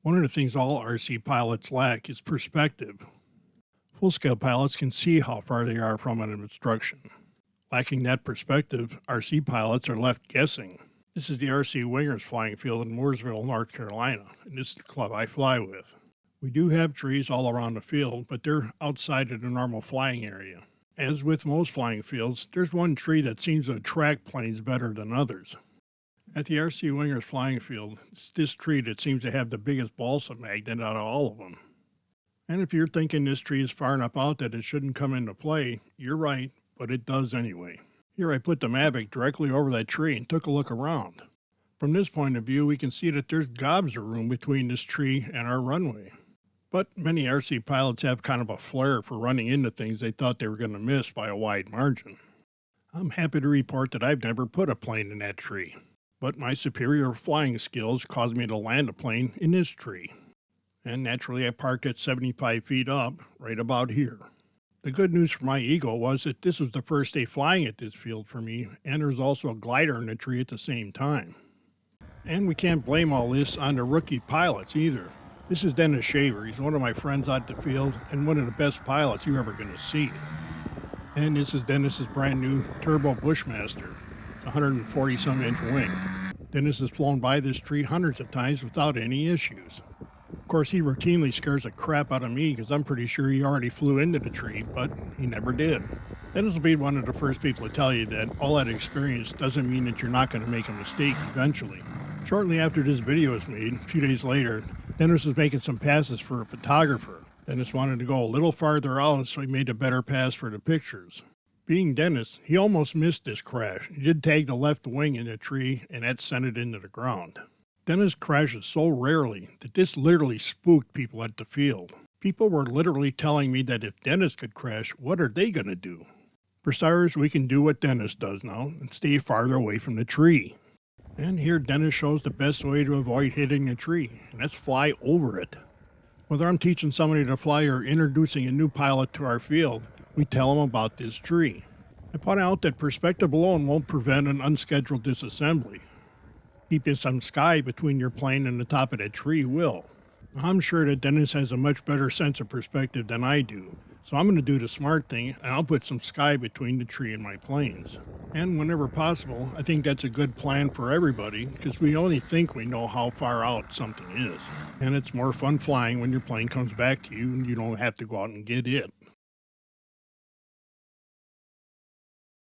One of the things all RC pilots lack is perspective. Full-scale pilots can see how far they are from an obstruction. Lacking that perspective, RC pilots are left guessing. This is the RC Wingers flying field in Mooresville, North Carolina, and this is the club I fly with. We do have trees all around the field, but they're outside of the normal flying area. As with most flying fields, there's one tree that seems to attract planes better than others. At the RC Wingers flying field, it's this tree that seems to have the biggest balsa magnet out of all of them. And if you're thinking this tree is far enough out that it shouldn't come into play, you're right, but it does anyway. Here I put the Mavic directly over that tree and took a look around. From this point of view, we can see that there's gobs of room between this tree and our runway. But many RC pilots have kind of a flair for running into things they thought they were going to miss by a wide margin. I'm happy to report that I've never put a plane in that tree, but my superior flying skills caused me to land a plane in this tree. And naturally I parked at 75 feet up, right about here. The good news for my ego was that this was the first day flying at this field for me, and there's also a glider in the tree at the same time. And we can't blame all this on the rookie pilots either. This is Dennis Shaver. He's one of my friends out the field and one of the best pilots you're ever going to see. And this is Dennis's brand new Turbo Bushmaster. It's a 140-some inch wing. Dennis has flown by this tree hundreds of times without any issues. Of course, he routinely scares the crap out of me because I'm pretty sure he already flew into the tree, but he never did. Dennis will be one of the first people to tell you that all that experience doesn't mean that you're not going to make a mistake eventually. Shortly after this video was made, a few days later, Dennis was making some passes for a photographer. Dennis wanted to go a little farther out, so he made a better pass for the pictures. Being Dennis, he almost missed this crash. He did tag the left wing in the tree, and that sent it into the ground. Dennis crashes so rarely that this literally spooked people at the field. People were literally telling me that if Dennis could crash, what are they going to do? For starters, we can do what Dennis does now and stay farther away from the tree. And here Dennis shows the best way to avoid hitting a tree, and that's fly over it. Whether I'm teaching somebody to fly or introducing a new pilot to our field, we tell them about this tree. I point out that perspective alone won't prevent an unscheduled disassembly. Keeping some sky between your plane and the top of that tree will. I'm sure that Dennis has a much better sense of perspective than I do, so I'm going to do the smart thing and I'll put some sky between the tree and my planes. And whenever possible, I think that's a good plan for everybody because we only think we know how far out something is. And it's more fun flying when your plane comes back to you and you don't have to go out and get it.